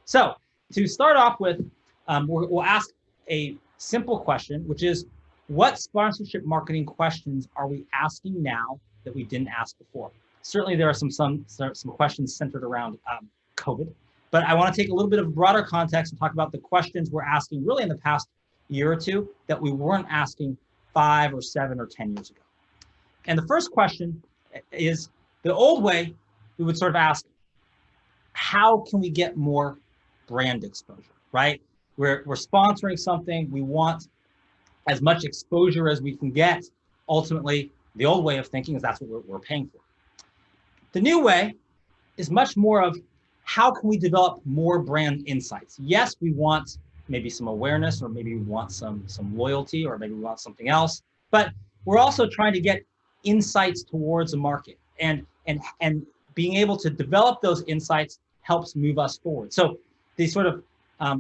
So to start off with, we'll ask a simple question, which is, what sponsorship marketing questions are we asking now that we didn't ask before? Certainly there are some questions centered around COVID, but I want to take a little bit of broader context and talk about the questions we're asking really in the past year or two that we weren't asking 5 or 7 or 10 years ago. And the first question is, the old way, we would sort of ask, how can we get more brand exposure, right? We're sponsoring something, we want as much exposure as we can get. Ultimately, the old way of thinking is that's what we're paying for. The new way is much more of, how can we develop more brand insights? Yes, we want maybe some awareness, or maybe we want some loyalty, or maybe we want something else, but we're also trying to get insights towards a market, and being able to develop those insights helps move us forward. So the sort of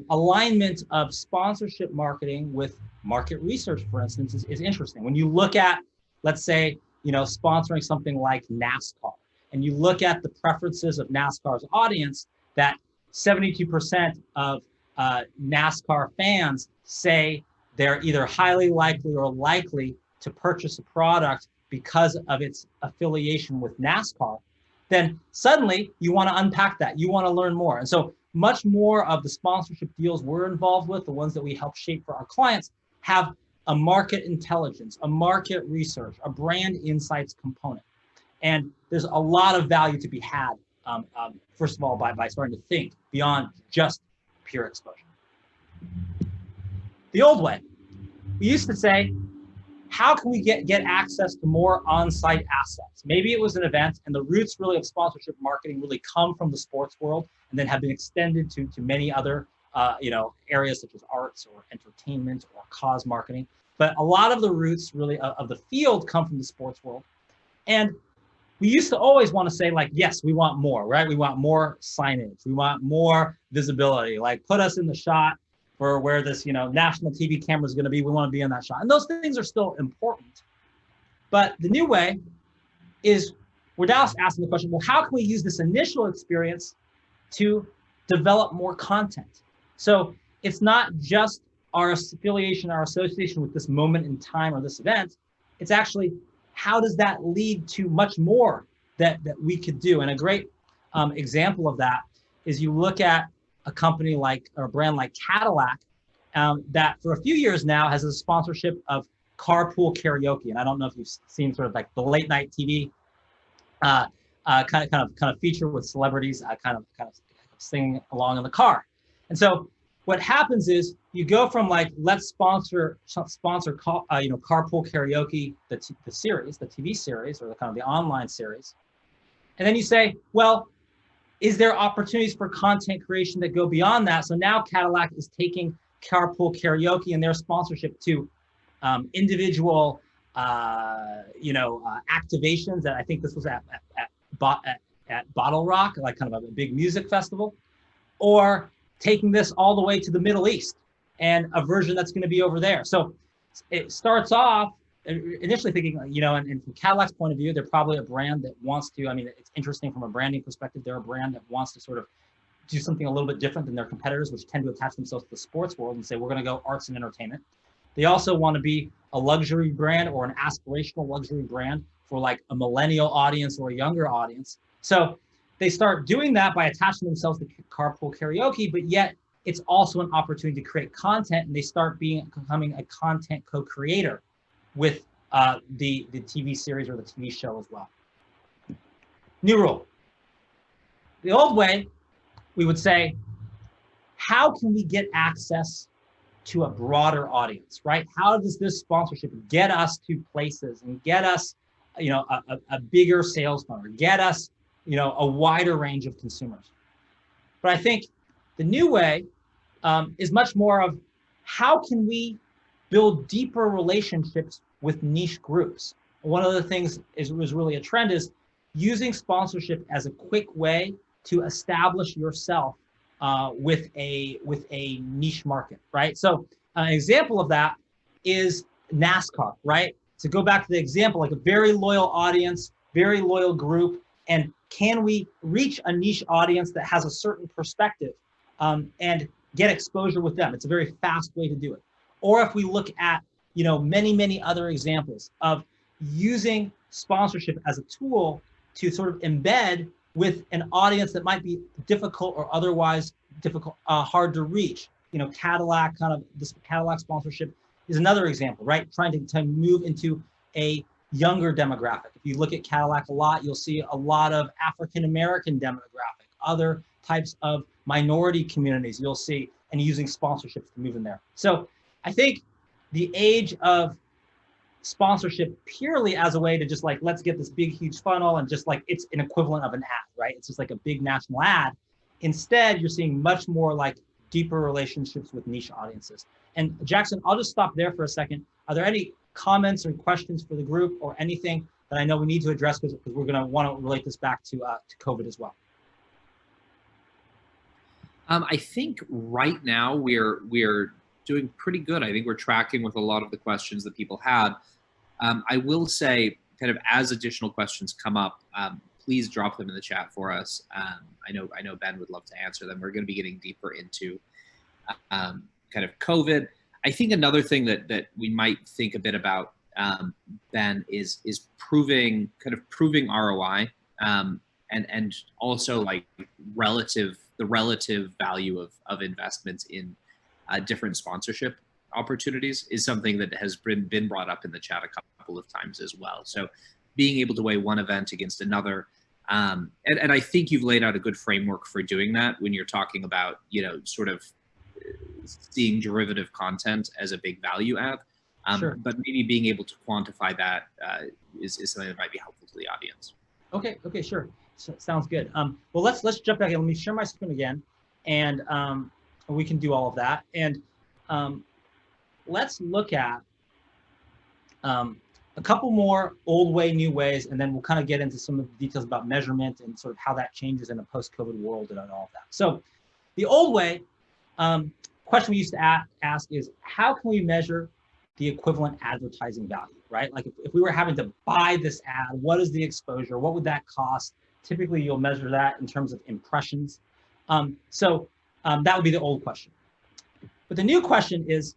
alignment of sponsorship marketing with market research, for instance, is interesting. When you look at, let's say, sponsoring something like NASCAR, and you look at the preferences of NASCAR's audience, that 72% of NASCAR fans say they're either highly likely or likely to purchase a product because of its affiliation with NASCAR, then suddenly you want to unpack that. You want to learn more. And so much more of the sponsorship deals we're involved with, the ones that we help shape for our clients, have a market intelligence, a market research, a brand insights component. And there's a lot of value to be had, first of all, by starting to think beyond just pure exposure. The old way, we used to say, how can we get access to more on-site assets? Maybe it was an event, and the roots really of sponsorship marketing really come from the sports world, and then have been extended to many other areas such as arts or entertainment or cause marketing. But a lot of the roots really of the field come from the sports world. And we used to always want to say, like, yes, we want more, right? We want more signage. We want more visibility. Like, put us in the shot for where this, national TV camera is going to be. We want to be in that shot. And those things are still important. But the new way is, we're now asking the question, well, how can we use this initial experience to develop more content? So it's not just our affiliation, our association with this moment in time or this event. It's actually, how does that lead to much more that we could do? And a great example of that is, you look at a company like, or a brand like Cadillac, that for a few years now has a sponsorship of carpool karaoke. And I don't know if you've seen sort of like the late night TV kind of feature with celebrities kind of singing along in the car. And so what happens is, you go from like, let's sponsor carpool karaoke, the series, the TV series, or the kind of the online series, and then you say, well, is there opportunities for content creation that go beyond that? So now Cadillac is taking carpool karaoke and their sponsorship to individual activations. That I think this was at Bottle Rock, like kind of a big music festival, or taking this all the way to the Middle East and a version that's going to be over there. So it starts off initially thinking, and from Cadillac's point of view, they're probably a brand that wants to, it's interesting from a branding perspective, they're a brand that wants to sort of do something a little bit different than their competitors, which tend to attach themselves to the sports world and say, we're going to go arts and entertainment. They also want to be a luxury brand or an aspirational luxury brand for like a millennial audience or a younger audience. So they start doing that by attaching themselves to carpool karaoke, but yet it's also an opportunity to create content, and they start becoming a content co-creator with the TV series or the TV show as well. New rule. The old way, we would say, how can we get access to a broader audience, right? How does this sponsorship get us to places and get us, a bigger sales funnel, get us, a wider range of consumers? But I think the new way is much more of, how can we build deeper relationships with niche groups? One of the things was really a trend is using sponsorship as a quick way to establish yourself with a niche market, right? So an example of that is NASCAR, right? To go back to the example, like a very loyal audience, very loyal group, and can we reach a niche audience that has a certain perspective and get exposure with them. It's a very fast way to do it. Or if we look at, many other examples of using sponsorship as a tool to sort of embed with an audience that might be difficult or otherwise difficult, hard to reach. Cadillac, kind of this Cadillac sponsorship is another example, right? Trying to move into a younger demographic. If you look at Cadillac a lot, you'll see a lot of African-American demographic, other types of minority communities you'll see, and using sponsorships to move in there. So I think the age of sponsorship purely as a way to just like, let's get this big, huge funnel and just like, it's an equivalent of an ad, right? It's just like a big national ad. Instead, you're seeing much more like deeper relationships with niche audiences. And Jackson, I'll just stop there for a second. Are there any comments or questions for the group or anything that I know we need to address, because we're going to want to relate this back to COVID as well? I think right now we're doing pretty good. I think we're tracking with a lot of the questions that people had. I will say, kind of as additional questions come up, please drop them in the chat for us. I know Ben would love to answer them. We're going to be getting deeper into kind of COVID. I think another thing that we might think a bit about, Ben, is proving ROI, and also like the relative value of investments in different sponsorship opportunities is something that has been brought up in the chat a couple of times as well. So being able to weigh one event against another, and I think you've laid out a good framework for doing that when you're talking about, sort of seeing derivative content as a big value add. Sure. But maybe being able to quantify that is something that might be helpful to the audience. Okay, sure. So, sounds good. Well, let's jump back in. Let me share my screen again, and we can do all of that. And let's look at a couple more old way, new ways, and then we'll kind of get into some of the details about measurement and sort of how that changes in a post-COVID world and all of that. So the old way, question we used to ask is, how can we measure the equivalent advertising value, right? Like if we were having to buy this ad, what is the exposure? What would that cost? Typically, you'll measure that in terms of impressions. That would be the old question. But the new question is,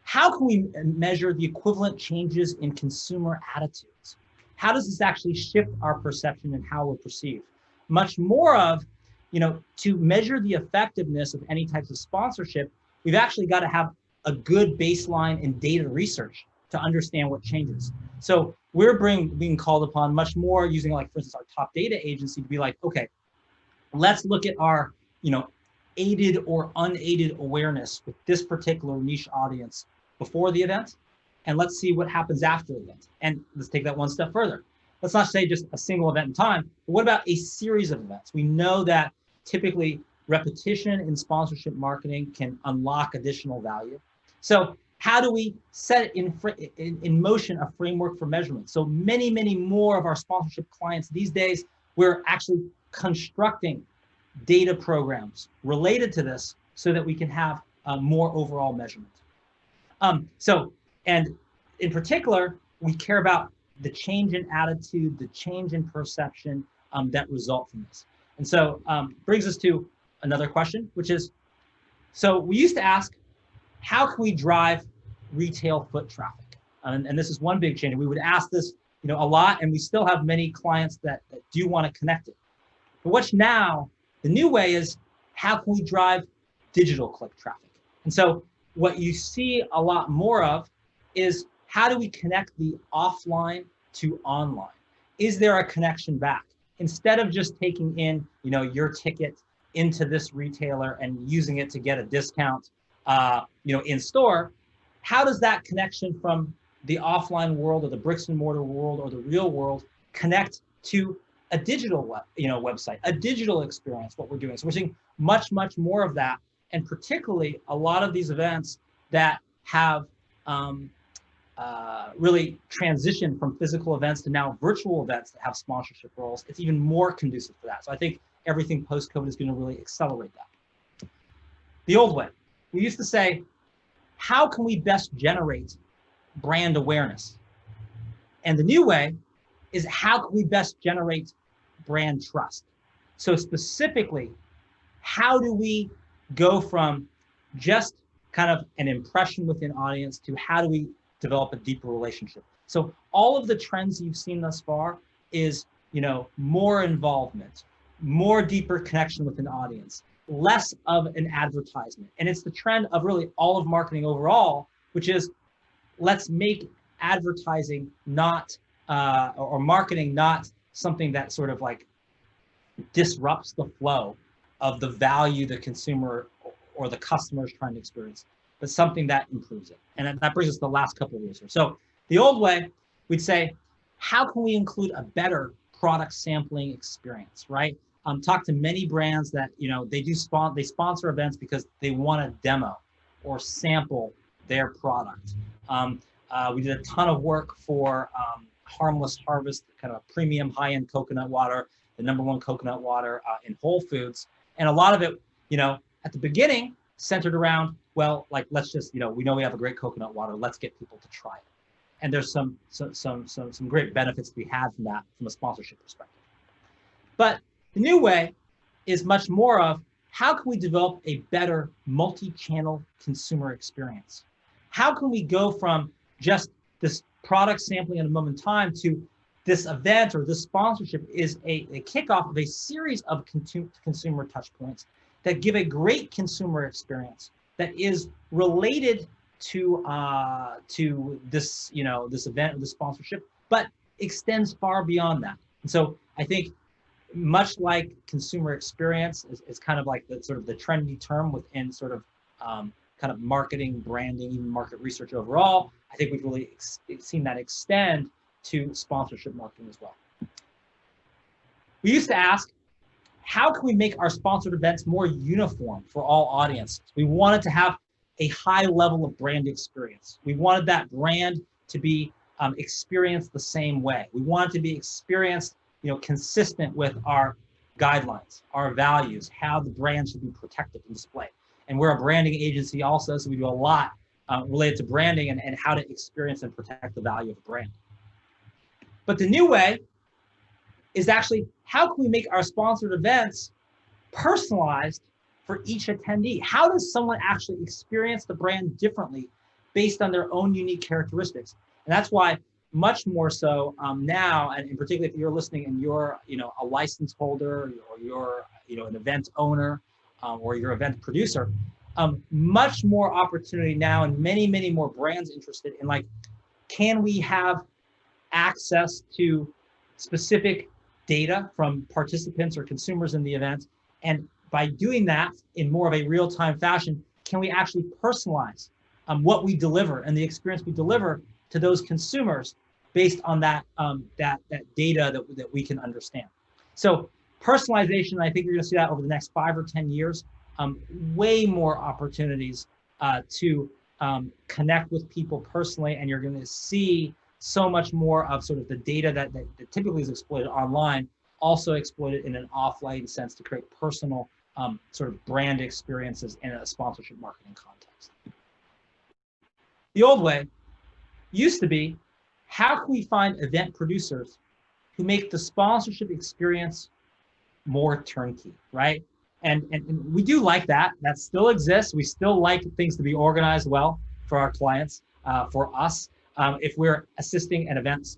how can we measure the equivalent changes in consumer attitudes? How does this actually shift our perception and how we're perceived? Much more of, to measure the effectiveness of any types of sponsorship, we've actually got to have a good baseline in data research to understand what changes. So we're being called upon much more using, like, for instance, our top data agency to be like, okay, let's look at our, aided or unaided awareness with this particular niche audience before the event, and let's see what happens after the event. And let's take that one step further. Let's not say just a single event in time, but what about a series of events? We know that typically repetition in sponsorship marketing can unlock additional value. So how do we set in motion a framework for measurement? So many more of our sponsorship clients these days, we're actually constructing data programs related to this so that we can have more overall measurement. And in particular, we care about the change in attitude, the change in perception that result from this. And so brings us to another question, which is, so we used to ask, how can we drive retail foot traffic? And this is one big change. We would ask this, a lot, and we still have many clients that do want to connect it. But what's now, the new way is, how can we drive digital click traffic? And so what you see a lot more of is, how do we connect the offline to online? Is there a connection back? Instead of just taking in, your ticket into this retailer and using it to get a discount, in store, how does that connection from the offline world or the bricks and mortar world or the real world connect to a digital website, a digital experience, what we're doing? So we're seeing much more of that, and particularly a lot of these events that have really transitioned from physical events to now virtual events that have sponsorship roles. It's even more conducive for that. So I think everything post-COVID is going to really accelerate that. The old way, we used to say, how can we best generate brand awareness? And the new way is, how can we best generate brand trust? So specifically, how do we go from just kind of an impression with an audience to how do we develop a deeper relationship. So all of the trends you've seen thus far is, more involvement, more deeper connection with an audience, less of an advertisement. And it's the trend of really all of marketing overall, which is let's make advertising not, or marketing not something that sort of like disrupts the flow of the value the consumer or the customer is trying to experience, but something that improves it. And that brings us to the last couple of years here. So the old way, we'd say, how can we include a better product sampling experience, right? Talk to many brands that, they sponsor events because they want to demo or sample their product. We did a ton of work for Harmless Harvest, kind of a premium high-end coconut water, the #1 coconut water in Whole Foods. And a lot of it, at the beginning centered around, well, like, let's just, we know we have a great coconut water, let's get people to try it. And there's some great benefits to be had from that from a sponsorship perspective. But the new way is much more of how can we develop a better multi-channel consumer experience? How can we go from just this product sampling at a moment in time to this event or this sponsorship is a kickoff of a series of consumer touch points that give a great consumer experience that is related to this, this event or this sponsorship, but extends far beyond that. And so I think much like consumer experience is kind of like the sort of the trendy term within sort of kind of marketing, branding, even market research overall, I think we've really seen that extend to sponsorship marketing as well. We used to ask, how can we make our sponsored events more uniform for all audiences? We wanted to have a high level of brand experience. We wanted that brand to be experienced the same way. We wanted to be experienced, consistent with our guidelines, our values, how the brand should be protected and displayed. And we're a branding agency also, so we do a lot related to branding and how to experience and protect the value of a brand. But the new way is actually, how can we make our sponsored events personalized for each attendee? How does someone actually experience the brand differently based on their own unique characteristics? And that's why much more so now, and in particular if you're listening and you're a license holder or you're an event owner or you're an event producer, much more opportunity now and many more brands interested in, like, can we have access to specific data from participants or consumers in the event, and by doing that in more of a real-time fashion, can we actually personalize what we deliver and the experience we deliver to those consumers based on that that data that we can understand. So personalization, I think you're going to see that over the next 5 or 10 years. Way more opportunities to connect with people personally, and you're going to see so much more of sort of the data that typically is exploited online, also exploited in an offline sense to create personal sort of brand experiences in a sponsorship marketing context. The old way used to be, how can we find event producers who make the sponsorship experience more turnkey, right? And we do like that. That still exists. We still like things to be organized well for our clients, for us. If we're assisting an event,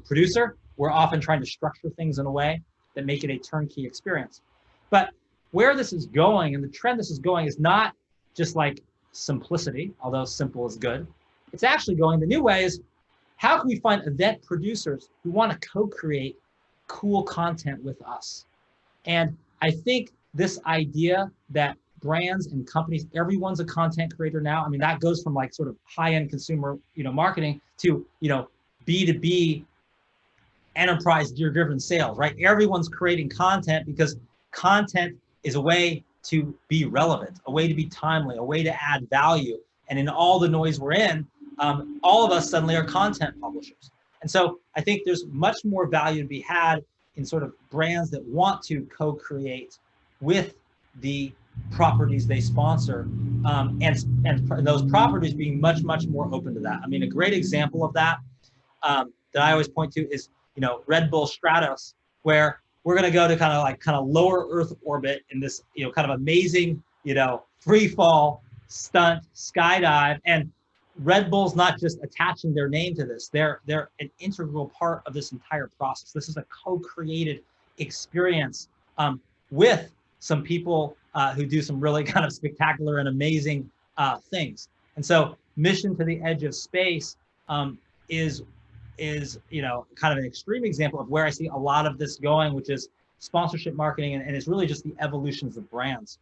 producer, we're often trying to structure things in a way that make it a turnkey experience. But where this is going and the trend this is going is not just like simplicity, although simple is good. It's actually going, the new way is, how can we find event producers who want to co-create cool content with us? And I think this idea that brands and companies, everyone's a content creator now. I mean, that goes from like sort of high-end consumer, marketing to, B2B enterprise-driven sales, right? Everyone's creating content because content is a way to be relevant, a way to be timely, a way to add value. And in all the noise we're in, all of us suddenly are content publishers. And so I think there's much more value to be had in sort of brands that want to co-create with the properties they sponsor, and those properties being much more open to that. I mean, a great example of that that I always point to is, Red Bull Stratos, where we're going to go to kind of lower Earth orbit in this, kind of amazing free fall, stunt, skydive, and Red Bull's not just attaching their name to this. They're an integral part of this entire process. This is a co-created experience with some people who do some really kind of spectacular and amazing things. And so Mission to the Edge of Space is kind of an extreme example of where I see a lot of this going, which is sponsorship marketing, and it's really just the evolutions of brands.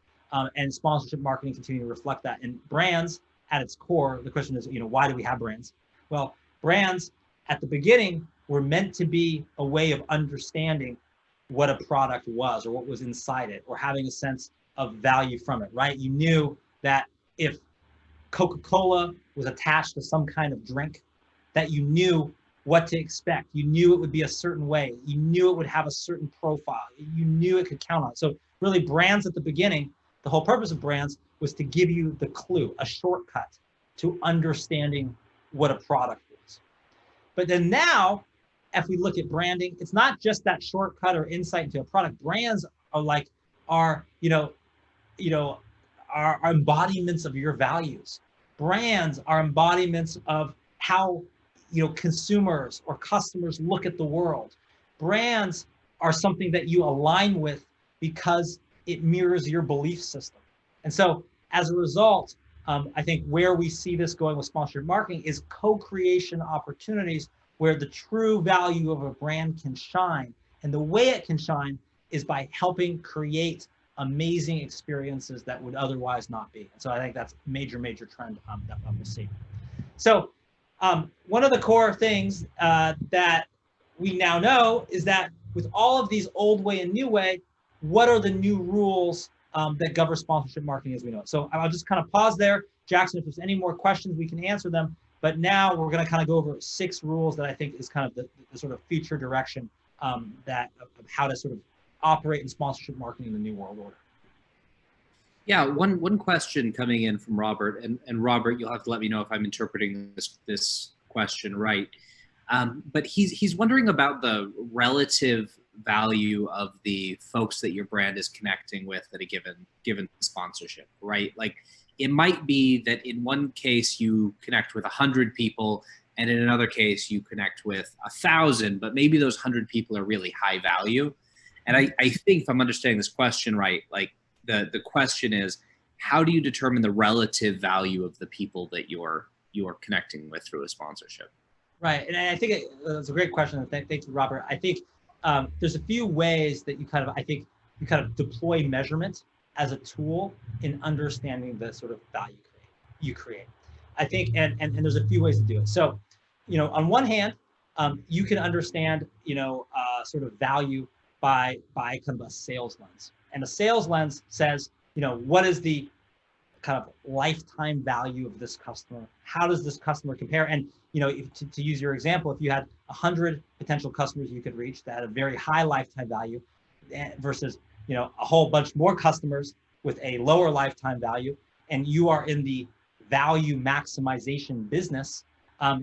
And sponsorship marketing continue to reflect that. And brands at its core, the question is, why do we have brands? Well, brands at the beginning were meant to be a way of understanding what a product was or what was inside it, or having a sense of value from it, right? You knew that if Coca-Cola was attached to some kind of drink, that you knew what to expect. You knew it would be a certain way. You knew it would have a certain profile. You knew it could count on it. So really, brands at the beginning, the whole purpose of brands was to give you the clue, a shortcut to understanding what a product was. But then now, if we look at branding, it's not just that shortcut or insight into a product. Brands are embodiments of your values. Brands are embodiments of how consumers or customers look at the world. Brands are something that you align with because it mirrors your belief system. And so as a result, I think where we see this going with sponsored marketing is co-creation opportunities where the true value of a brand can shine. And the way it can shine is by helping create amazing experiences that would otherwise not be. And so I think that's a major, major trend that we'll see. So one of the core things that we now know is that with all of these old way and new way, what are the new rules that govern sponsorship marketing as we know it? So I'll just kind of pause there. Jackson, if there's any more questions, we can answer them. But now we're going to kind of go over 6 rules that I think is kind of the sort of future direction of how to sort of operate in sponsorship marketing in the new world order. Yeah, one question coming in from Robert, and Robert, you'll have to let me know if I'm interpreting this question right. But he's wondering about the relative value of the folks that your brand is connecting with at a given sponsorship, right? Like, it might be that in one case you connect with 100 people, and in another case you connect with 1,000, but maybe those 100 people are really high value. And I think if I'm understanding this question right, like the question is, how do you determine the relative value of the people that you're connecting with through a sponsorship? Right, and I think it's a great question. Thanks, Robert. I think there's a few ways that you kind of deploy measurement as a tool in understanding the sort of value you create. I think, and there's a few ways to do it. So, on one hand, you can understand, sort of value by kind of a sales lens. And a sales lens says, what is the kind of lifetime value of this customer? How does this customer compare? And, to use your example, if you had 100 potential customers you could reach that had a very high lifetime value versus, a whole bunch more customers with a lower lifetime value, and you are in the value maximization business,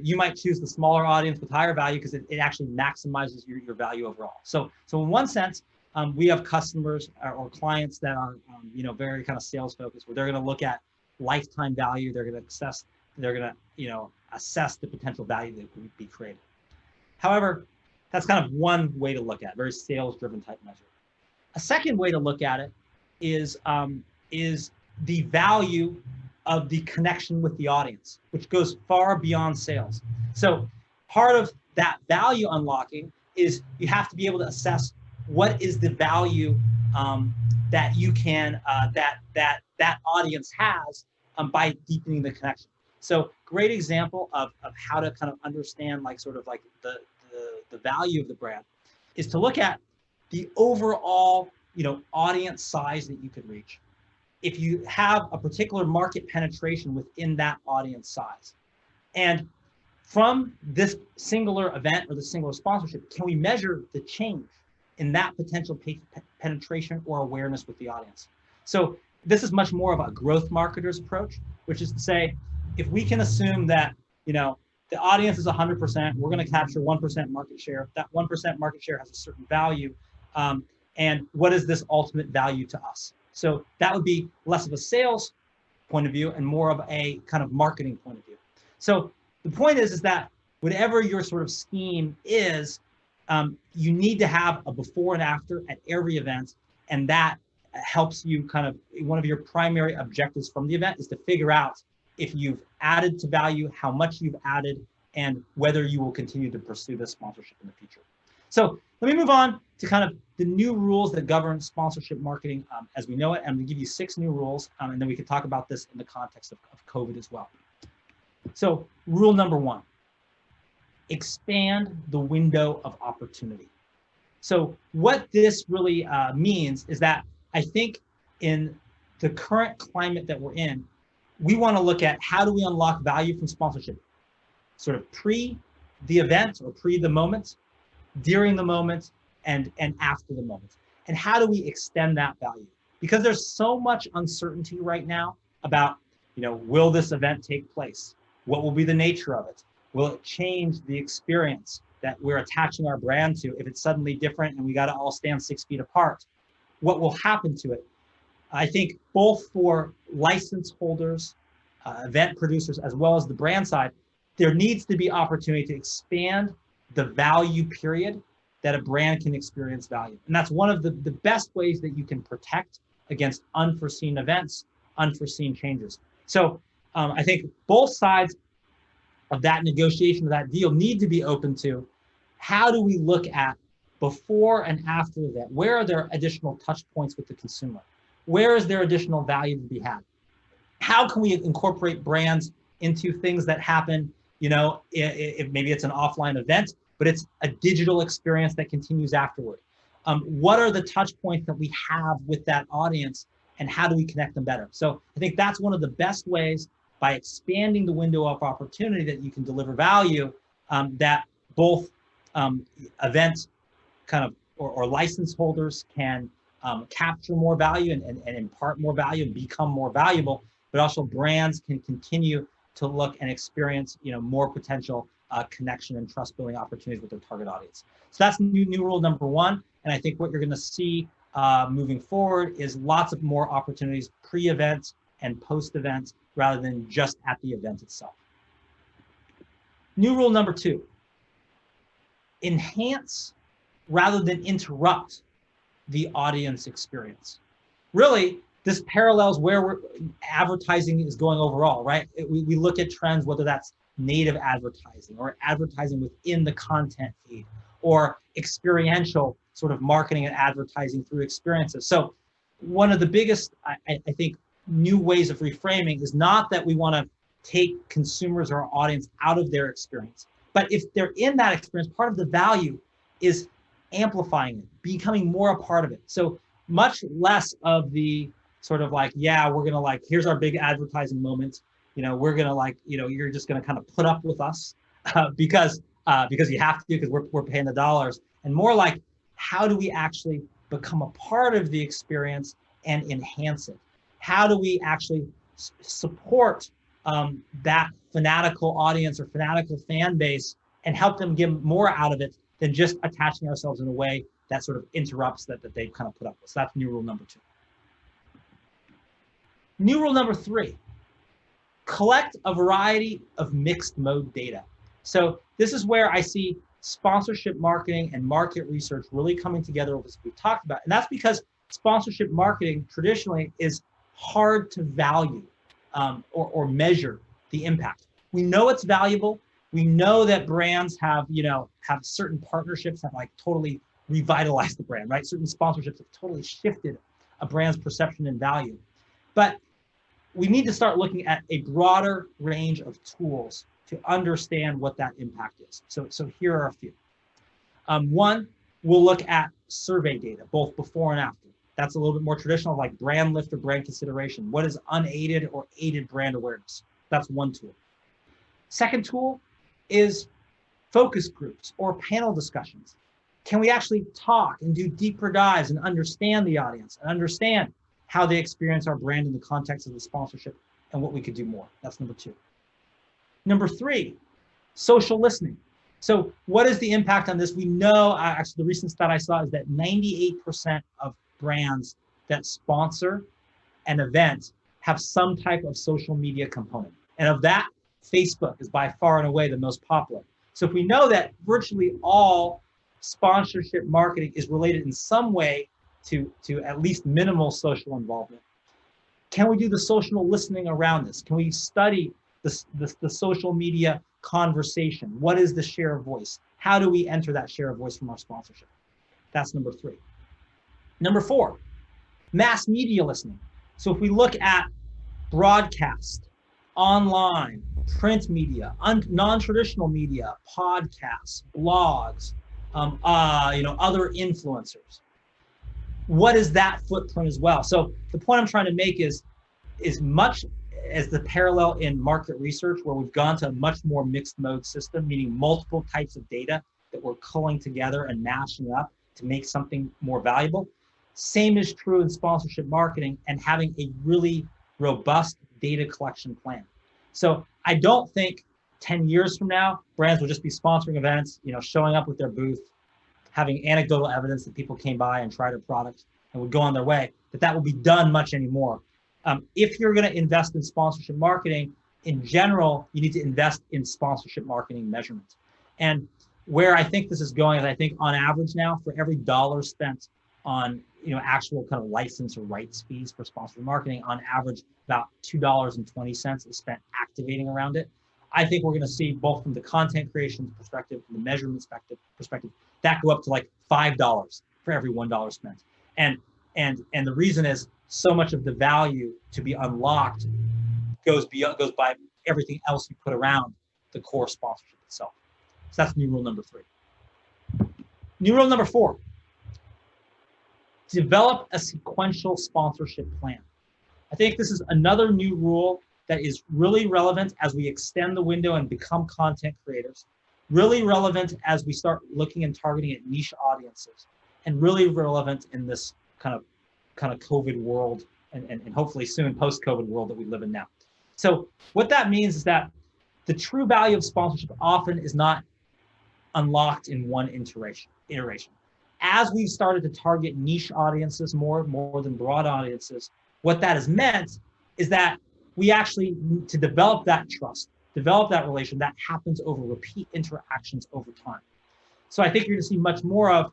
you might choose the smaller audience with higher value because it actually maximizes your value overall. So in one sense, we have customers or clients that are, very kind of sales focused, where they're going to look at lifetime value. They're going to assess the potential value that would be created. However, that's kind of one way to look at it, very sales driven type measure. A second way to look at it is the value of the connection with the audience, which goes far beyond sales. So part of that value unlocking is you have to be able to assess what is the value that you can that audience has by deepening the connection. So great example of how to kind of understand the value of the brand is to look at the overall audience size that you could reach. If you have a particular market penetration within that audience size, and from this singular event or the singular sponsorship, can we measure the change in that potential penetration or awareness with the audience? So this is much more of a growth marketer's approach, which is to say, if we can assume that the audience is 100%, we're going to capture 1% market share. That 1% market share has a certain value, and what is this ultimate value to us? So that would be less of a sales point of view and more of a kind of marketing point of view. So the point is that whatever your sort of scheme is, you need to have a before and after at every event, and that helps you kind of, one of your primary objectives from the event is to figure out if you've added to value, how much you've added, and whether you will continue to pursue this sponsorship in the future. So let me move on to kind of the new rules that govern sponsorship marketing as we know it. And I'm going to give you 6 new rules, and then we can talk about this in the context of COVID as well. So rule number 1, expand the window of opportunity. So what this really means is that I think in the current climate that we're in, we want to look at how do we unlock value from sponsorship, sort of pre the event or pre the moment, during the moment, and after the moment. And how do we extend that value? Because there's so much uncertainty right now about, will this event take place? What will be the nature of it? Will it change the experience that we're attaching our brand to if it's suddenly different and we got to all stand 6 feet apart? What will happen to it? I think both for license holders, event producers, as well as the brand side, there needs to be opportunity to expand the value period that a brand can experience value. And that's one of the best ways that you can protect against unforeseen events, unforeseen changes. So I think both sides of that negotiation, of that deal, need to be open to how do we look at before and after the event? Where are there additional touch points with the consumer? Where is there additional value to be had? How can we incorporate brands into things that happen, if maybe it's an offline event, but it's a digital experience that continues afterward? What are the touch points that we have with that audience, and how do we connect them better? So I think that's one of the best ways, by expanding the window of opportunity that you can deliver value, that both event kind of or license holders can capture more value and impart more value and become more valuable, but also brands can continue to look and experience more potential connection and trust building opportunities with their target audience. So that's new rule number 1. And I think what you're going to see moving forward is lots of more opportunities pre-event and post-event rather than just at the event itself. New rule number 2, enhance rather than interrupt the audience experience. Really, this parallels where advertising is going overall, right? We look at trends, whether that's native advertising or advertising within the content feed or experiential sort of marketing and advertising through experiences. So one of the biggest, I think, new ways of reframing is not that we want to take consumers or our audience out of their experience, but if they're in that experience, part of the value is amplifying it, becoming more a part of it. So much less of the sort of like, yeah, we're going to like, here's our big advertising moment. We're going to like, you're just going to kind of put up with us because you have to, because we're paying the dollars. And more like, how do we actually become a part of the experience and enhance it? How do we actually support that fanatical audience or fanatical fan base and help them get more out of it than just attaching ourselves in a way that sort of interrupts that they've kind of put up with? So that's new rule number 2. New rule number 3, collect a variety of mixed mode data. So this is where I see sponsorship marketing and market research really coming together, as we've talked about. And that's because sponsorship marketing traditionally is hard to value or measure the impact. We know it's valuable. We know that brands have certain partnerships that like totally revitalized the brand, right? Certain sponsorships have totally shifted a brand's perception and value. But we need to start looking at a broader range of tools to understand what that impact is. So here are a few. One, we'll look at survey data, both before and after. That's a little bit more traditional, like brand lift or brand consideration. What is unaided or aided brand awareness? That's one tool. Second tool is focus groups or panel discussions. Can we actually talk and do deeper dives and understand the audience and understand how they experience our brand in the context of the sponsorship and what we could do more? That's number 2. Number 3, social listening. So what is the impact on this? We know, actually the recent stat I saw is that 98% of brands that sponsor an event have some type of social media component. And of that, Facebook is by far and away the most popular. So if we know that virtually all sponsorship marketing is related in some way to at least minimal social involvement, can we do the social listening around this? Can we study the social media conversation? What is the share of voice? How do we enter that share of voice from our sponsorship? That's number 3. Number 4, mass media listening. So if we look at broadcast, online, print media, non-traditional media, podcasts, blogs, other influencers, what is that footprint as well? So the point I'm trying to make is much as the parallel in market research, where we've gone to a much more mixed mode system, meaning multiple types of data that we're culling together and mashing up to make something more valuable. Same is true in sponsorship marketing and having a really robust data collection plan. So I don't think 10 years from now, brands will just be sponsoring events, showing up with their booth, having anecdotal evidence that people came by and tried a product and would go on their way, that will be done much anymore. If you're going to invest in sponsorship marketing, in general, you need to invest in sponsorship marketing measurement. And where I think this is going is, I think on average now, for every dollar spent on actual kind of license or rights fees for sponsorship marketing, on average about $2.20 is spent activating around it. I think we're going to see, both from the content creation perspective and the measurement perspective, that go up to like $5 for every $1 spent. And the reason is, so much of the value to be unlocked goes by everything else you put around the core sponsorship itself. So that's new rule number 3. New rule number 4, develop a sequential sponsorship plan. I think this is another new rule that is really relevant as we extend the window and become content creators, really relevant as we start looking and targeting at niche audiences, and really relevant in this kind of COVID world and hopefully soon post-COVID world that we live in now. So what that means is that the true value of sponsorship often is not unlocked in one iteration. As we've started to target niche audiences more than broad audiences, what that has meant is that we actually need to develop that trust, develop that relation that happens over repeat interactions over time. So I think you're going to see much more of,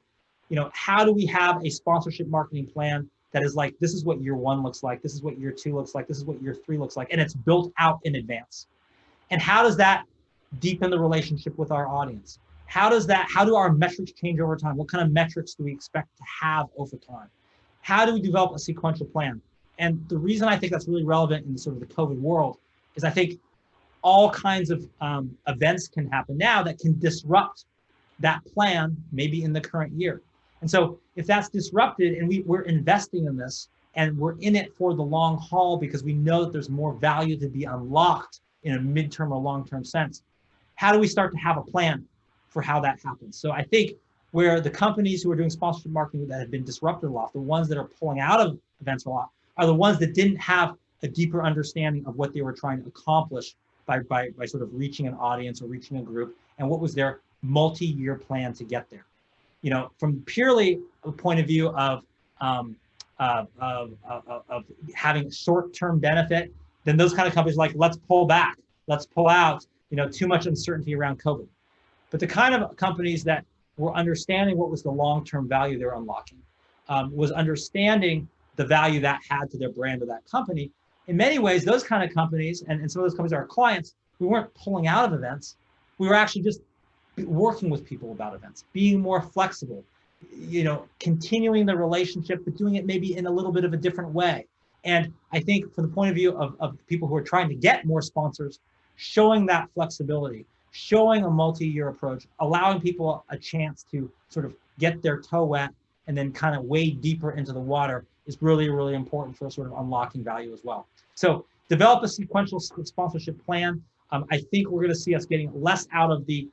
how do we have a sponsorship marketing plan that is like, this is what year 1 looks like, this is what year 2 looks like, this is what year 3 looks like, and it's built out in advance. And how does that deepen the relationship with our audience? How do our metrics change over time? What kind of metrics do we expect to have over time? How do we develop a sequential plan? And the reason I think that's really relevant in sort of the COVID world is I think all kinds of events can happen now that can disrupt that plan, maybe in the current year. And so if that's disrupted and we're investing in this and we're in it for the long haul because we know that there's more value to be unlocked in a midterm or long-term sense, how do we start to have a plan for how that happens? So I think where the companies who are doing sponsorship marketing that have been disrupted a lot, the ones that are pulling out of events a lot, are the ones that didn't have a deeper understanding of what they were trying to accomplish by sort of reaching an audience or reaching a group, and what was their multi-year plan to get there. From purely a point of view of having short-term benefit, then those kind of companies are like, let's pull back, let's pull out, too much uncertainty around COVID. But the kind of companies that were understanding what was the long-term value they're unlocking, was understanding the value that had to their brand or that company. In many ways, those kind of companies, and some of those companies are our clients, we weren't pulling out of events. We were actually just working with people about events, being more flexible, continuing the relationship, but doing it maybe in a little bit of a different way. And I think from the point of view of people who are trying to get more sponsors, showing that flexibility, showing a multi-year approach, allowing people a chance to sort of get their toe wet and then kind of wade deeper into the water is really, really important for sort of unlocking value as well. So develop a sequential sponsorship plan. I think we're going to see us getting less out of the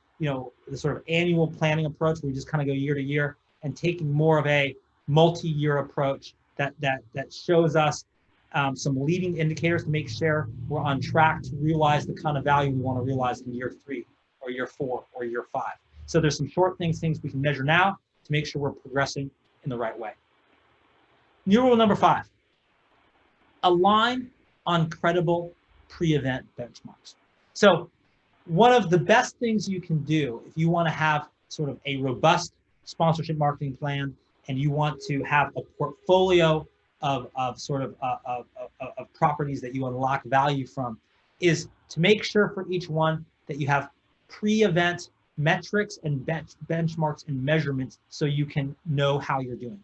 sort of annual planning approach where we just kind of go year to year, and taking more of a multi-year approach that shows us some leading indicators to make sure we're on track to realize the kind of value we want to realize in year 3 or year 4 or year 5. So there's some short things we can measure now to make sure we're progressing in the right way. New rule number 5, align on credible pre-event benchmarks. So one of the best things you can do if you want to have sort of a robust sponsorship marketing plan and you want to have a portfolio of properties that you unlock value from is to make sure for each one that you have pre-event metrics and benchmarks and measurements so you can know how you're doing.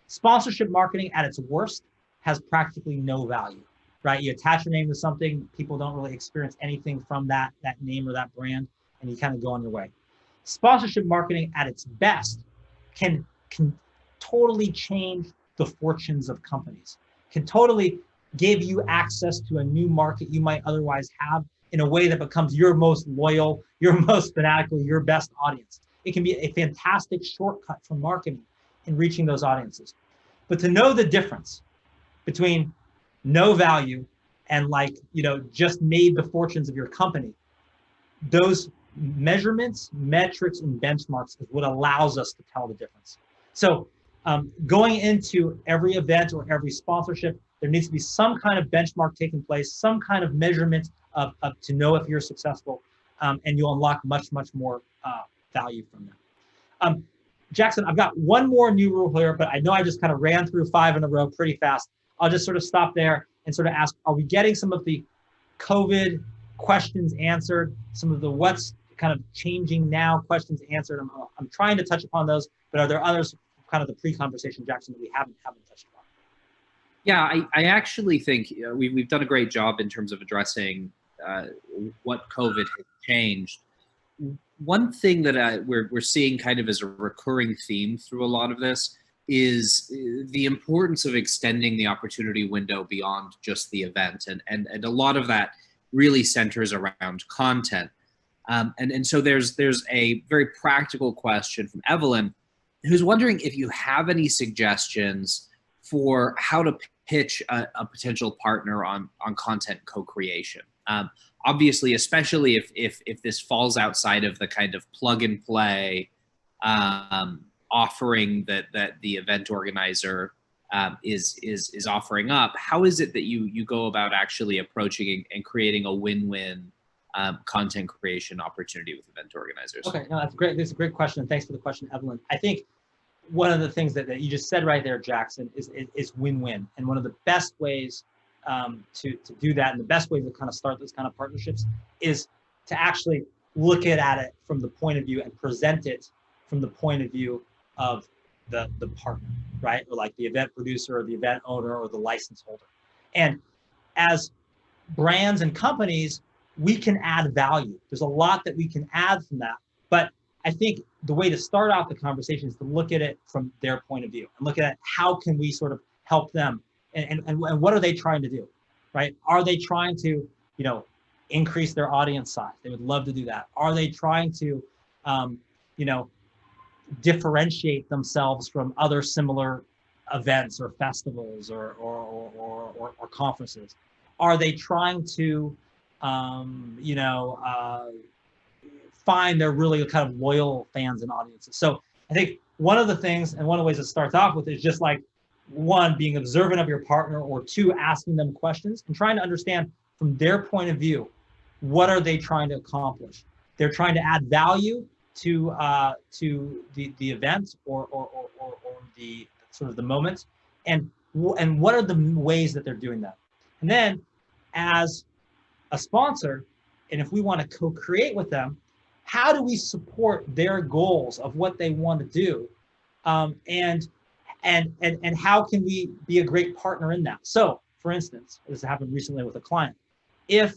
Sponsorship marketing at its worst has practically no value, right? You attach your name to something, people don't really experience anything from that name or that brand, and you kind of go on your way. Sponsorship marketing at its best can totally change the fortunes of companies, can totally give you access to a new market you might otherwise have in a way that becomes your most loyal, your most fanatical, your best audience. It can be a fantastic shortcut for marketing in reaching those audiences. But to know the difference between no value and just made the fortunes of your company, those measurements, metrics, and benchmarks is what allows us to tell the difference. So going into every event or every sponsorship, there needs to be some kind of benchmark taking place, some kind of measurement to know if you're successful, and you'll unlock much, much more value from that. Jackson, I've got one more new rule here, but I know I just kind of ran through 5 in a row pretty fast. I'll just sort of stop there and sort of ask, are we getting some of the COVID questions answered, some of the what's kind of changing now questions answered? I'm trying to touch upon those, but are there others, kind of the pre-conversation, Jackson, that we haven't touched upon? Yeah, I actually think we've done a great job in terms of addressing what COVID has changed. One thing that we're seeing kind of as a recurring theme through a lot of this is the importance of extending the opportunity window beyond just the event. And a lot of that really centers around content. And so there's a very practical question from Evelyn, who's wondering if you have any suggestions for how to pitch a potential partner on content co-creation. Obviously, especially if this falls outside of the kind of plug and play offering that the event organizer is offering up, how is it that you go about actually approaching and creating a win-win content creation opportunity with event organizers? Okay, no, that's great. This is a great question. Thanks for the question, Evelyn. I think one of the things that you just said right there, Jackson, is win-win. And one of the best ways to do that, and the best way to kind of start those kind of partnerships, is to actually look at it from the point of view and present it from the point of view of the partner, right? Or like the event producer or the event owner or the license holder. And as brands and companies, we can add value. There's a lot that we can add from that. But I think the way to start off the conversation is to look at it from their point of view and look at how can we sort of help them and what are they trying to do, right? Are they trying to, increase their audience size? They would love to do that. Are they trying to, differentiate themselves from other similar events or festivals or conferences? Are they trying to, find their really kind of loyal fans and audiences? So I think one of the things and one of the ways it starts off with is just like, 1, being observant of your partner, or 2, asking them questions and trying to understand from their point of view, what are they trying to accomplish? They're trying to add value to the event or the sort of the moment, and what are the ways that they're doing that? And then as a sponsor, and if we want to co-create with them, how do we support their goals of what they want to do? And how can we be a great partner in that? So, for instance, this happened recently with a client. If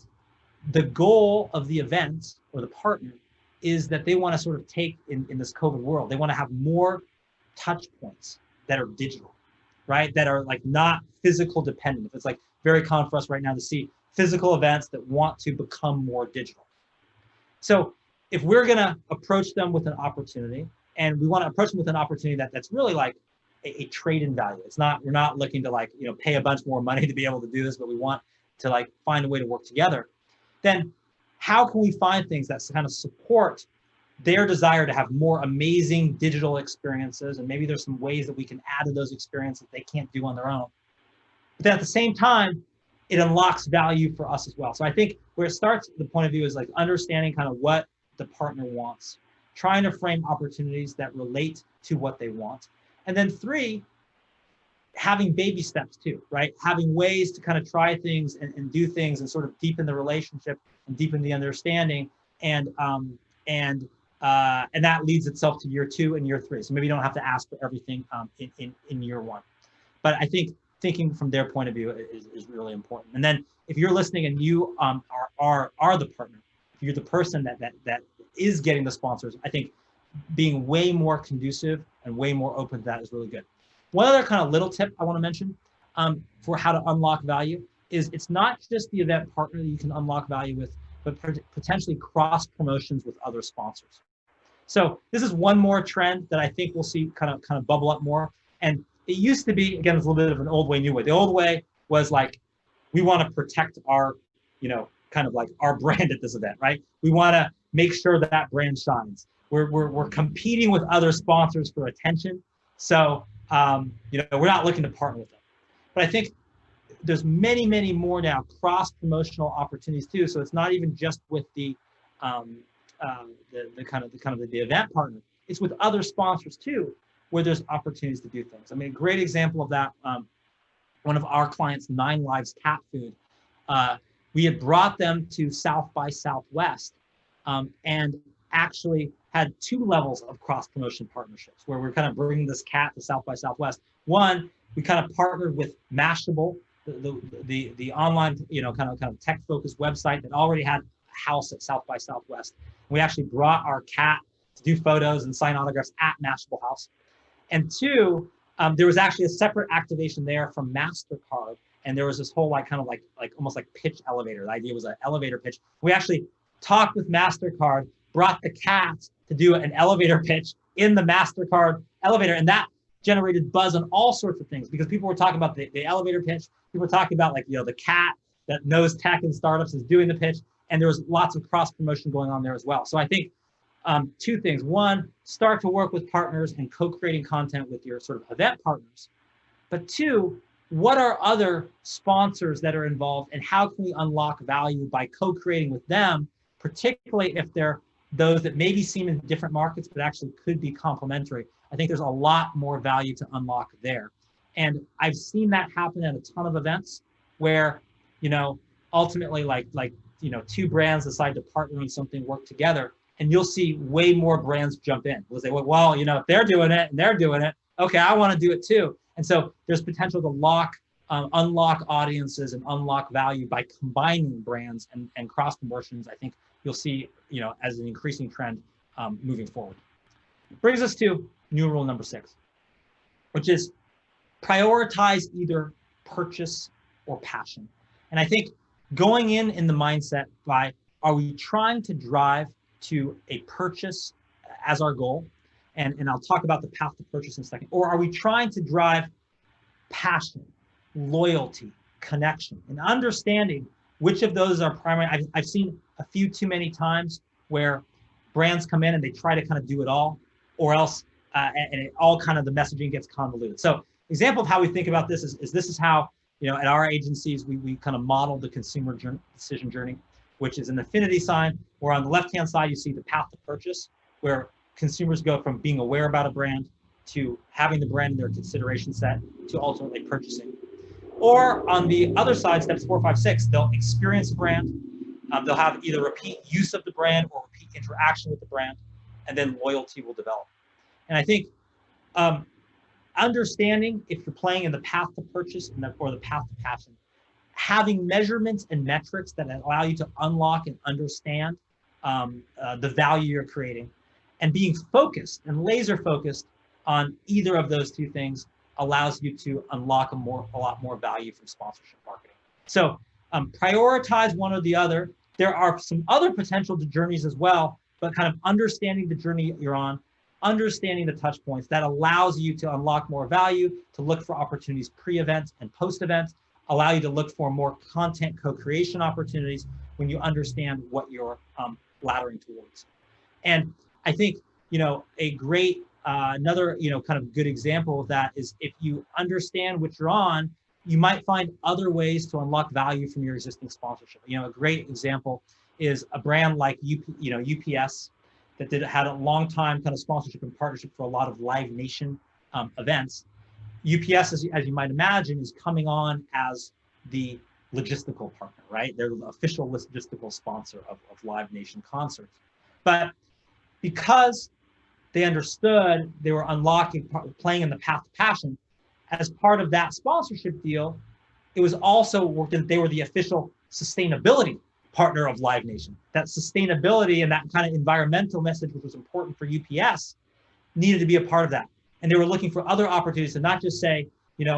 the goal of the event or the partner is that they want to sort of take in this COVID world, they want to have more touch points that are digital, right? That are like not physical dependent. It's like very common for us right now to see physical events that want to become more digital. So if we're going to approach them with an opportunity, and we want to approach them with an opportunity that's really like a trade in value. We're not looking to pay a bunch more money to be able to do this, but we want to find a way to work together. Then how can we find things that kind of support their desire to have more amazing digital experiences, and maybe there's some ways that we can add to those experiences they can't do on their own. But then at the same time, it unlocks value for us as well. So I think where it starts, the point of view is like understanding kind of what the partner wants, trying to frame opportunities that relate to what they want. And then 3, having baby steps too, right? Having ways to kind of try things and do things and sort of deepen the relationship and deepen the understanding. And that leads itself to year 2 and year 3. So maybe you don't have to ask for everything in year 1. But I think thinking from their point of view is really important. And then if you're listening and you are the partner, if you're the person that is getting the sponsors, I think being way more conducive and way more open to that is really good. One other kind of little tip I want to mention for how to unlock value is it's not just the event partner that you can unlock value with, but potentially cross promotions with other sponsors. So this is one more trend that I think we'll see kind of bubble up more. And it used to be, again, it's a little bit of an old way, new way. The old way was like, we want to protect our, kind of like our brand at this event, right? We want to make sure that that brand shines. We're competing with other sponsors for attention. So, we're not looking to partner with them. But I think there's many, many more now cross-promotional opportunities too. So it's not even just with the event partner. It's with other sponsors too, where there's opportunities to do things. I mean, a great example of that, one of our clients, 9 Lives Cat Food, we had brought them to South by Southwest and actually had 2 levels of cross-promotion partnerships where we're kind of bringing this cat to South by Southwest. One, we kind of partnered with Mashable, the online, kind of tech-focused website that already had a house at South by Southwest. We actually brought our cat to do photos and sign autographs at Mashable House. And 2, there was actually a separate activation there from MasterCard, and there was this whole like almost like pitch elevator. The idea was an elevator pitch. We actually talked with MasterCard, brought the cat to do an elevator pitch in the MasterCard elevator, and that generated buzz on all sorts of things because people were talking about the elevator pitch. People were talking about the cat that knows tech and startups is doing the pitch, and there was lots of cross promotion going on there as well. So I think 2 things. 1, start to work with partners and co-creating content with your sort of event partners. But 2, what are other sponsors that are involved and how can we unlock value by co-creating with them, particularly if they're those that maybe seem in different markets, but actually could be complementary. I think there's a lot more value to unlock there. And I've seen that happen at a ton of events where, ultimately like 2 brands decide to partner on something, work together, and you'll see way more brands jump in. We'll say, well, if they're doing it and they're doing it, okay, I want to do it too. And so there's potential to unlock audiences and unlock value by combining brands and cross promotions. I think you'll see, as an increasing trend moving forward. Brings us to new rule number 6, which is prioritize either purchase or passion. And I think going in the mindset by, are we trying to drive to a purchase as our goal? And I'll talk about the path to purchase in a second. Or are we trying to drive passion, loyalty, connection, and understanding which of those are primary? I've seen a few too many times where brands come in and they try to kind of do it all, or else, and it all kind of the messaging gets convoluted. So example of how we think about this is this is how, at our agencies, we kind of model the consumer decision journey, which is an affinity sign, where on the left-hand side, you see the path to purchase, where consumers go from being aware about a brand to having the brand in their consideration set to ultimately purchasing. Or on the other side, steps 4, 5, 6, they'll experience a brand. They'll have either repeat use of the brand or repeat interaction with the brand, and then loyalty will develop. And I think understanding if you're playing in the path to purchase or the path to passion, having measurements and metrics that allow you to unlock and understand the value you're creating, and being focused and laser focused on either of those 2 things allows you to unlock a lot more value from sponsorship marketing. So prioritize one or the other. There are some other potential journeys as well, but kind of understanding the journey you're on, understanding the touch points that allows you to unlock more value, to look for opportunities pre-event and post-event, allow you to look for more content co-creation opportunities when you understand what you're laddering towards. And I think, a great, another, kind of good example of that is if you understand what you're on, you might find other ways to unlock value from your existing sponsorship. A great example is a brand like UPS that had a long time kind of sponsorship and partnership for a lot of Live Nation events. UPS, as you might imagine, is coming on as the logistical partner, right? They're the official logistical sponsor of Live Nation concerts. But because they understood they were playing in the path to passion, as part of that sponsorship deal, it was also worked that they were the official sustainability partner of Live Nation. That sustainability and that kind of environmental message, which was important for UPS, needed to be a part of that. And they were looking for other opportunities to not just say,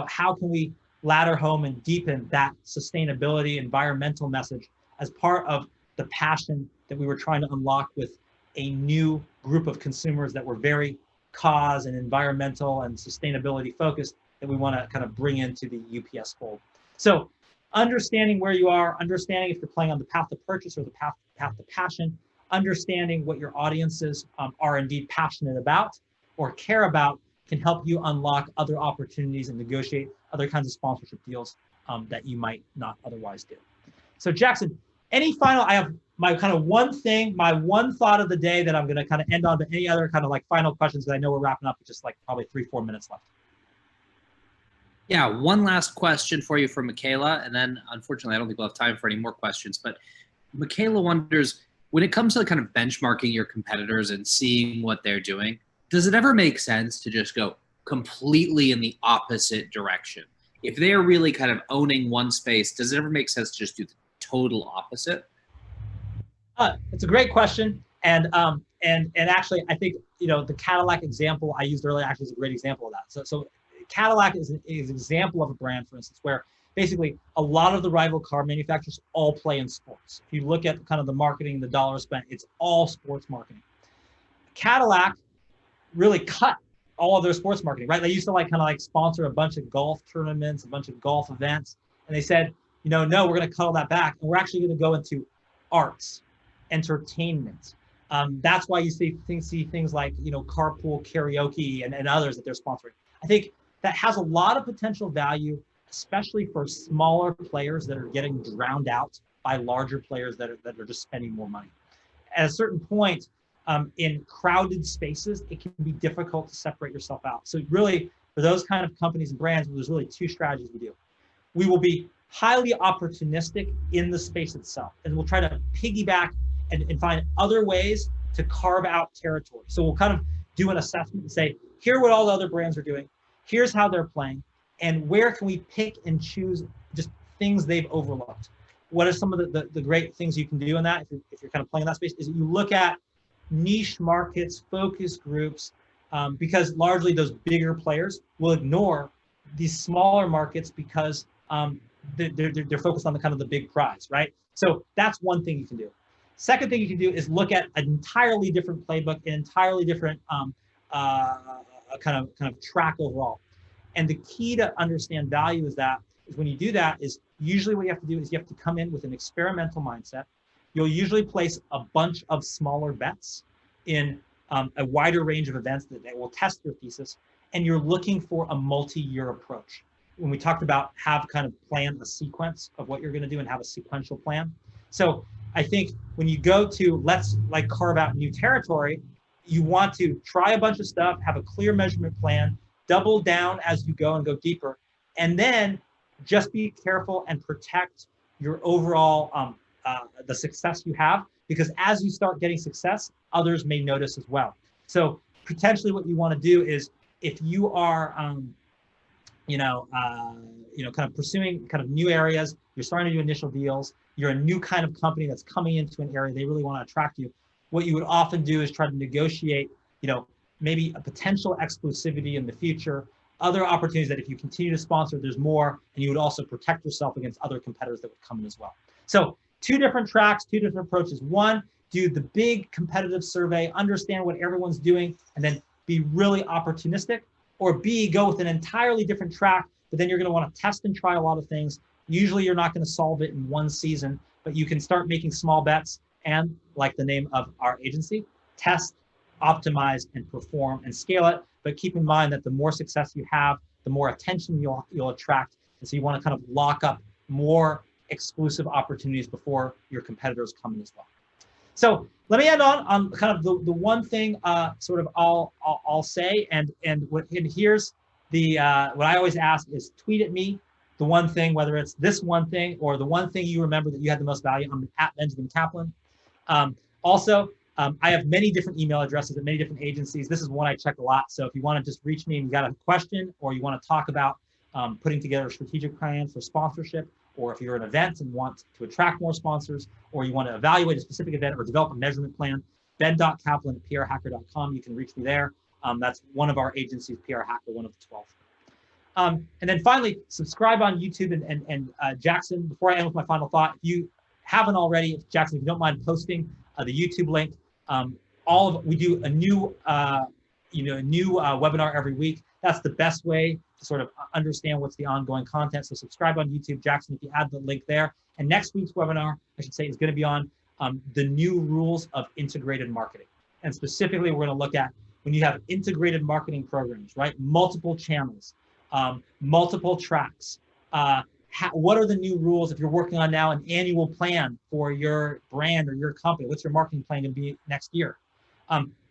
how can we ladder home and deepen that sustainability, environmental message as part of the passion that we were trying to unlock with a new group of consumers that were very cause and environmental and sustainability focused that we want to kind of bring into the UPS fold. So understanding where you are, understanding if you're playing on the path to purchase or the path to passion, understanding what your audiences are indeed passionate about or care about can help you unlock other opportunities and negotiate other kinds of sponsorship deals that you might not otherwise do. So Jackson, any final, I have my kind of one thing, my one thought of the day that I'm going to kind of end on, but any other kind of like final questions, because I know we're wrapping up with just like probably 3-4 minutes left. Yeah, one last question for you from Michaela, and then unfortunately I don't think we'll have time for any more questions, but Michaela wonders, when it comes to kind of benchmarking your competitors and seeing what they're doing, does it ever make sense to just go completely in the opposite direction? If they're really kind of owning one space, does it ever make sense to just do the total opposite? It's a great question, and actually, I think the Cadillac example I used earlier actually is a great example of that. So Cadillac is an example of a brand, for instance, where basically a lot of the rival car manufacturers all play in sports. If you look at kind of the marketing, the dollar spent, it's all sports marketing. Cadillac really cut all of their sports marketing, right? They used to kind of sponsor a bunch of golf tournaments, a bunch of golf events, and they said, no, we're going to cut all that back, and we're actually going to go into arts, entertainment. That's why you see things like carpool karaoke and others that they're sponsoring. I think that has a lot of potential value, especially for smaller players that are getting drowned out by larger players that are just spending more money. At a certain point, in crowded spaces, it can be difficult to separate yourself out. So really, for those kind of companies and brands, there's really two strategies we do. We will be highly opportunistic in the space itself, and we'll try to piggyback and find other ways to carve out territory. So we'll kind of do an assessment and say, here are what all the other brands are doing, here's how they're playing, and where can we pick and choose just things they've overlooked. What are some of the great things you can do in that if you're kind of playing in that space is you look at niche markets, focus groups, because largely those bigger players will ignore these smaller markets because they're focused on the kind of the big prize, right? So that's one thing you can do. Second thing you can do is look at an entirely different playbook, an entirely different kind of track overall. And the key to understand value is when you do that is usually what you have to do is you have to come in with an experimental mindset. You'll usually place a bunch of smaller bets in a wider range of events that will test your thesis, and you're looking for a multi-year approach. When we talked about have kind of plan a sequence of what you're going to do and have a sequential plan. So I think when you go to let's carve out new territory, you want to try a bunch of stuff, have a clear measurement plan, double down as you go and go deeper, and then just be careful and protect your overall the success you have, because as you start getting success, others may notice as well. So potentially what you want to do is if you are kind of pursuing kind of new areas, you're starting to do initial deals, you're a new kind of company that's coming into an area, they really want to attract you. What you would often do is try to negotiate, maybe a potential exclusivity in the future, other opportunities that if you continue to sponsor, there's more, and you would also protect yourself against other competitors that would come in as well. So two different tracks, two different approaches. One, do the big competitive survey, understand what everyone's doing, and then be really opportunistic. Or B, go with an entirely different track, but then you're going to want to test and try a lot of things. Usually you're not going to solve it in one season, but you can start making small bets and, like the name of our agency, test, optimize and perform and scale it. But keep in mind that the more success you have, the more attention you'll attract. And so you want to kind of lock up more exclusive opportunities before your competitors come in as well. So let me end on kind of the one thing sort of I'll say, and here's the what I always ask is tweet at me the one thing, whether it's this one thing or the one thing you remember that you had the most value. I'm at Benjamin Kaplan. Also, I have many different email addresses at many different agencies. This is one I check a lot. So if you want to just reach me and you got a question, or you want to talk about putting together a strategic plan for sponsorship, or if you're an event and want to attract more sponsors, or you want to evaluate a specific event or develop a measurement plan, ben.kaplan@prhacker.com. You can reach me there. That's one of our agencies, PR Hacker, one of the 12. And then finally, subscribe on YouTube. And Jackson, before I end with my final thought, if you haven't already, Jackson, if you don't mind posting the YouTube link, we do a new webinar every week. That's the best way to sort of understand what's the ongoing content. So subscribe on YouTube, Jackson, if you add the link there. And next week's webinar, I should say, is going to be on the new rules of integrated marketing. And specifically, we're going to look at when you have integrated marketing programs, right? Multiple channels, multiple tracks. What are the new rules if you're working on now an annual plan for your brand or your company? What's your marketing plan going to be next year?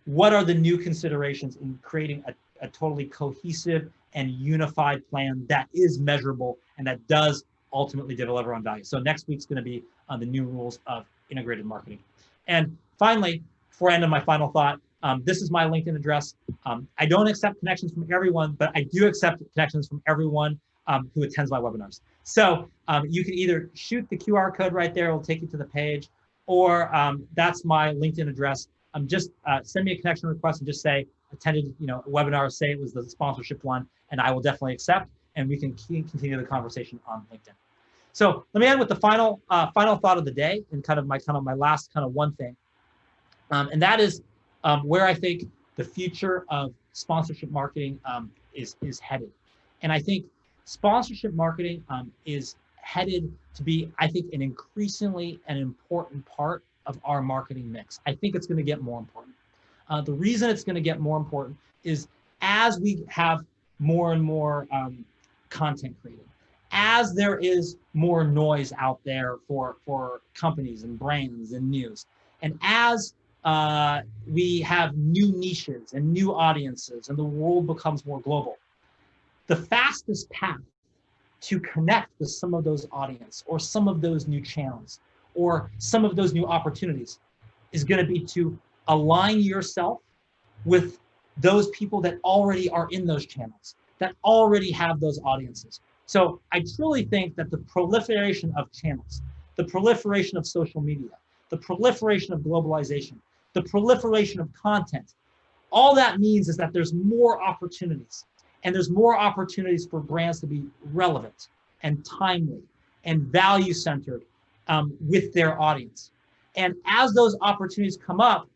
What are the new considerations in creating a totally cohesive and unified plan that is measurable and that does ultimately deliver on value? So next week's going to be on the new rules of integrated marketing. And finally, before I end on my final thought, this is my LinkedIn address. I don't accept connections from everyone, but I do accept connections from everyone who attends my webinars. So you can either shoot the QR code right there, it'll take you to the page, or that's my LinkedIn address. Just send me a connection request and just say, attended a webinar, say it was the sponsorship one, and I will definitely accept, and we can continue the conversation on LinkedIn. So let me end with the final thought of the day, and kind of my last one thing, and that is where I think the future of sponsorship marketing is headed. And I think sponsorship marketing is headed to be, I think, an increasingly an important part of our marketing mix. I think it's going to get more important. The reason it's going to get more important is as we have more and more content created, as there is more noise out there for companies and brands and news, and as we have new niches and new audiences and the world becomes more global, the fastest path to connect with some of those audience or some of those new channels or some of those new opportunities is going to be to align yourself with those people that already are in those channels, that already have those audiences. So I truly think that the proliferation of channels, the proliferation of social media, the proliferation of globalization, the proliferation of content, all that means is that there's more opportunities. And there's more opportunities for brands to be relevant and timely and value-centered with their audience. And as those opportunities come up,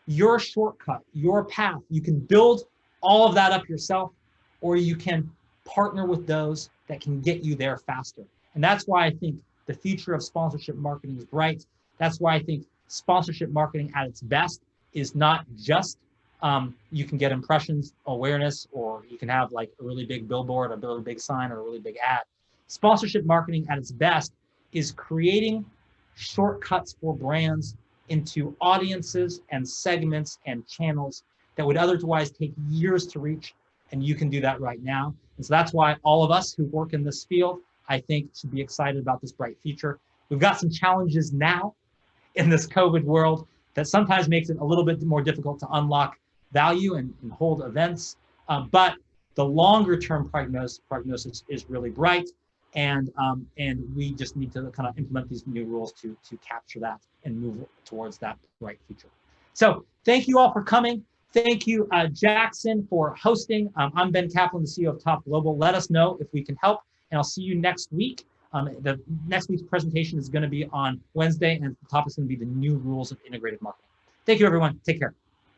your shortcut, your path, you can build all of that up yourself, or you can partner with those that can get you there faster. And that's why I think the future of sponsorship marketing is bright. That's why I think sponsorship marketing at its best is not just you can get impressions, awareness, or you can have like a really big billboard, a really big sign, or a really big ad. Sponsorship marketing at its best is creating shortcuts for brands into audiences and segments and channels that would otherwise take years to reach, and you can do that right now. And so that's why all of us who work in this field, I think, should be excited about this bright future. We've got some challenges now in this COVID world that sometimes makes it a little bit more difficult to unlock value and hold events, but the longer term prognosis is really bright, and we just need to kind of implement these new rules to capture that and move towards that bright future. So thank you all for coming. Thank you, Jackson, for hosting. I'm Ben Kaplan, the CEO of Top Global. Let us know if we can help, and I'll see you next week. The next week's presentation is going to be on Wednesday, and the topic is going to be the new rules of integrated marketing. Thank you, everyone. Take care.